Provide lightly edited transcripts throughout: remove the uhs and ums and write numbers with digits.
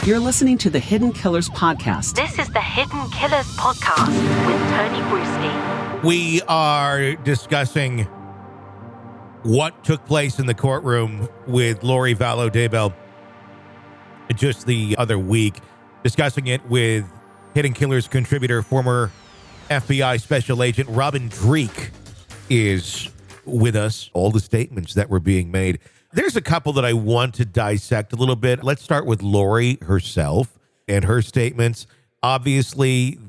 You're listening to the Hidden Killers Podcast. This is the Hidden Killers Podcast with Tony Brueski. We are discussing what took place in the courtroom with Lori Vallow Daybell just the other week, discussing it with Hidden Killers contributor, former FBI Special Agent Robin Dreeke is with us. All the statements that were being made. There's a couple that I want to dissect a little bit. Let's start with Lori herself and her statements. Obviously,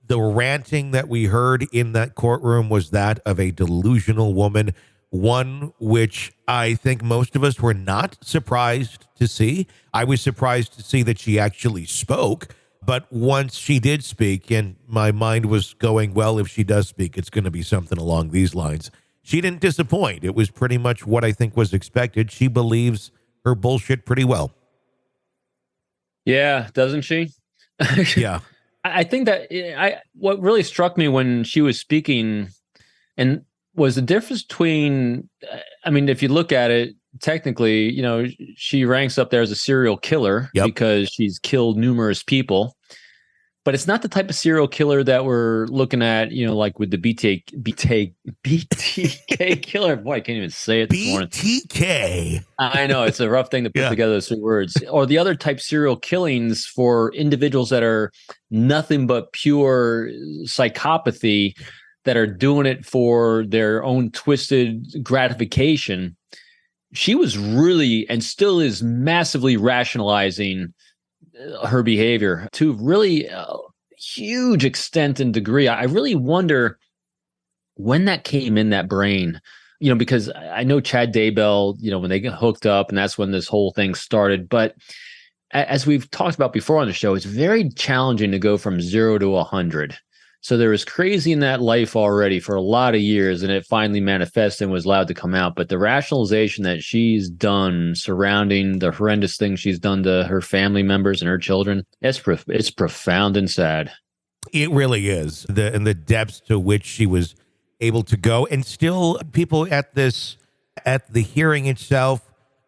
the ranting that we heard in that courtroom was that of a delusional woman, one which I think most of us were not surprised to see. I was surprised to see that she actually spoke, but once she did speak, and my mind was going, well, if she does speak, it's going to be something along these lines. She didn't disappoint. It was pretty much what I think was expected. She believes her bullshit pretty well. Yeah, doesn't she? Yeah. I think that what really struck me when she was speaking and was the difference between, I mean, if you look at it, technically, you know, she ranks up there as a serial killer because she's killed numerous people. But it's not the type of serial killer that we're looking at, you know, like with the BTK killer. Boy, I can't even say it this morning. BTK. I know, it's a rough thing to put together those two words. Or the other type serial killings for individuals that are nothing but pure psychopathy, that are doing it for their own twisted gratification. She was really, and still is, massively rationalizing her behavior to really huge extent and degree. I really wonder when that came in that brain, you know, because I know Chad Daybell, you know, when they get hooked up, and that's when this whole thing started. But as we've talked about before on the show, it's very challenging to go from 0 to 100. So there was crazy in that life already for a lot of years, and it finally manifested and was allowed to come out. But the rationalization that she's done surrounding the horrendous things she's done to her family members and her children, it's profound and sad. It really is. And the depths to which she was able to go. And still, people at the hearing itself,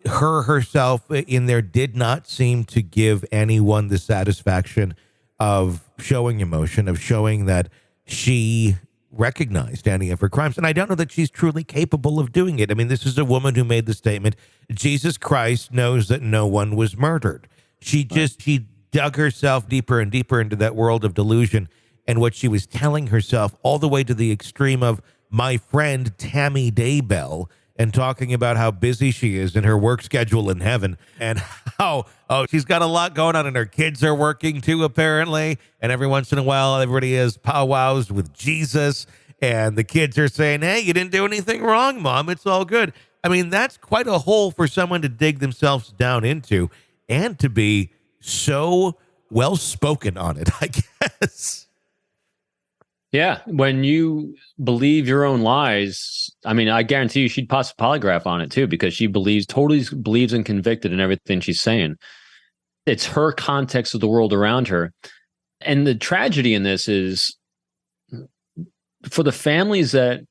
herself in there, did not seem to give anyone the satisfaction of showing emotion, of showing that she recognized any of her crimes. And I don't know that she's truly capable of doing it. I mean, this is a woman who made the statement, Jesus Christ knows that no one was murdered. She dug herself deeper and deeper into that world of delusion and what she was telling herself, all the way to the extreme of my friend Tammy Daybell, and talking about how busy she is in her work schedule in heaven, and how, she's got a lot going on, and her kids are working too, apparently. And every once in a while, everybody has powwows with Jesus, and the kids are saying, hey, you didn't do anything wrong, Mom. It's all good. I mean, that's quite a hole for someone to dig themselves down into, and to be so well-spoken on it, I guess. Yeah, when you believe your own lies, I mean, I guarantee you she'd pass a polygraph on it too, because she totally believes and convicted in everything she's saying. It's her context of the world around her. And the tragedy in this is, for the families that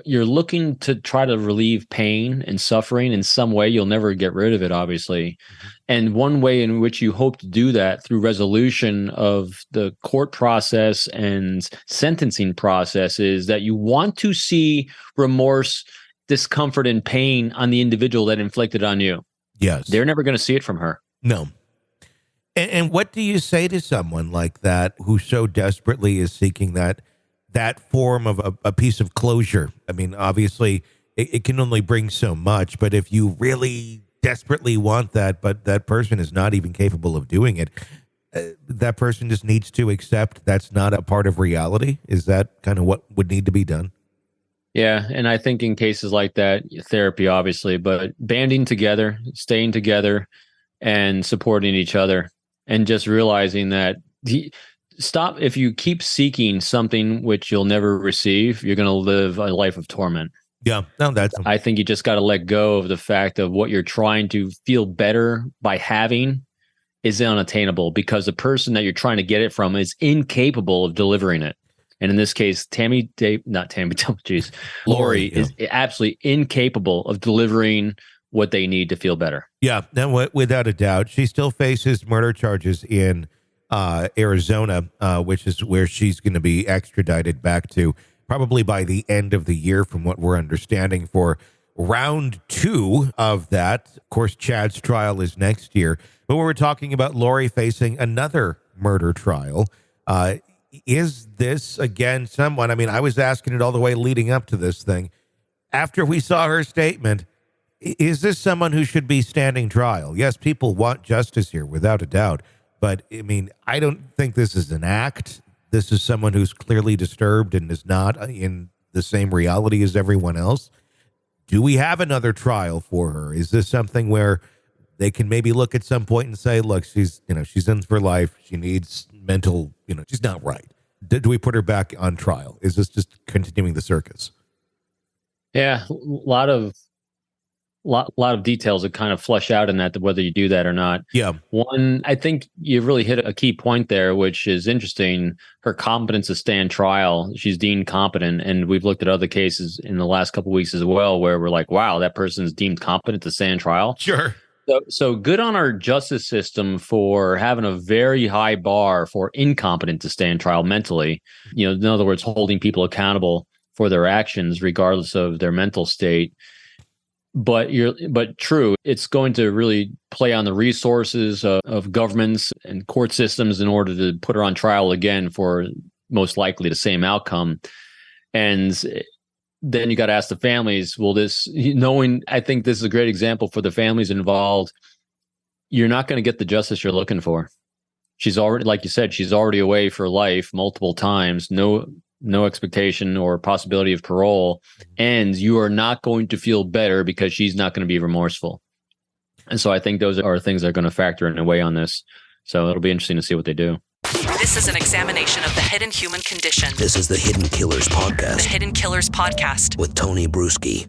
you're looking to try to relieve pain and suffering in some way, you'll never get rid of it, obviously. Mm-hmm. And one way in which you hope to do that through resolution of the court process and sentencing process is that you want to see remorse, discomfort, and pain on the individual that inflicted on you. Yes. They're never going to see it from her. No. And what do you say to someone like that who so desperately is seeking that form of a piece of closure? I mean, obviously, it can only bring so much, but if you really desperately want that, but that person is not even capable of doing it, that person just needs to accept that's not a part of reality. Is that kind of what would need to be done? Yeah, and I think in cases like that, therapy, obviously, but banding together, staying together, and supporting each other, and just realizing that stop. If you keep seeking something which you'll never receive, you're going to live a life of torment. Yeah, no, I think you just got to let go of the fact of what you're trying to feel better by having is unattainable, because the person that you're trying to get it from is incapable of delivering it. And in this case, Lori is absolutely incapable of delivering what they need to feel better. Yeah, no, without a doubt. She still faces murder charges in Arizona, which is where she's going to be extradited back to probably by the end of the year, from what we're understanding, for round 2 of that. Of course, Chad's trial is next year. But we're talking about Lori facing another murder trial. Is this, again, someone, I mean, I was asking it all the way leading up to this thing. After we saw her statement, is this someone who should be standing trial? Yes, people want justice here, without a doubt. But, I mean, I don't think this is an act. This is someone who's clearly disturbed and is not in the same reality as everyone else. Do we have another trial for her? Is this something where they can maybe look at some point and say, look, she's in for life. She needs mental, she's not right. Do we put her back on trial? Is this just continuing the circus? Yeah, a lot of details that kind of flush out in that, whether you do that or not. Yeah. One, I think you really hit a key point there, which is interesting. Her competence to stand trial, she's deemed competent. And we've looked at other cases in the last couple of weeks as well, where we're like, wow, that person's deemed competent to stand trial. Sure. So good on our justice system for having a very high bar for incompetent to stand trial mentally. In other words, holding people accountable for their actions, regardless of their mental state. But true, it's going to really play on the resources of governments and court systems in order to put her on trial again for most likely the same outcome. And then you got to ask the families, I think this is a great example for the families involved. You're not going to get the justice you're looking for. She's already, like you said, she's already away for life multiple times. No expectation or possibility of parole, and you are not going to feel better because she's not going to be remorseful. And so I think those are things that are going to factor in a way on this. So it'll be interesting to see what they do. This is an examination of the hidden human condition. This is the Hidden Killers Podcast. The Hidden Killers Podcast. With Tony Brueski.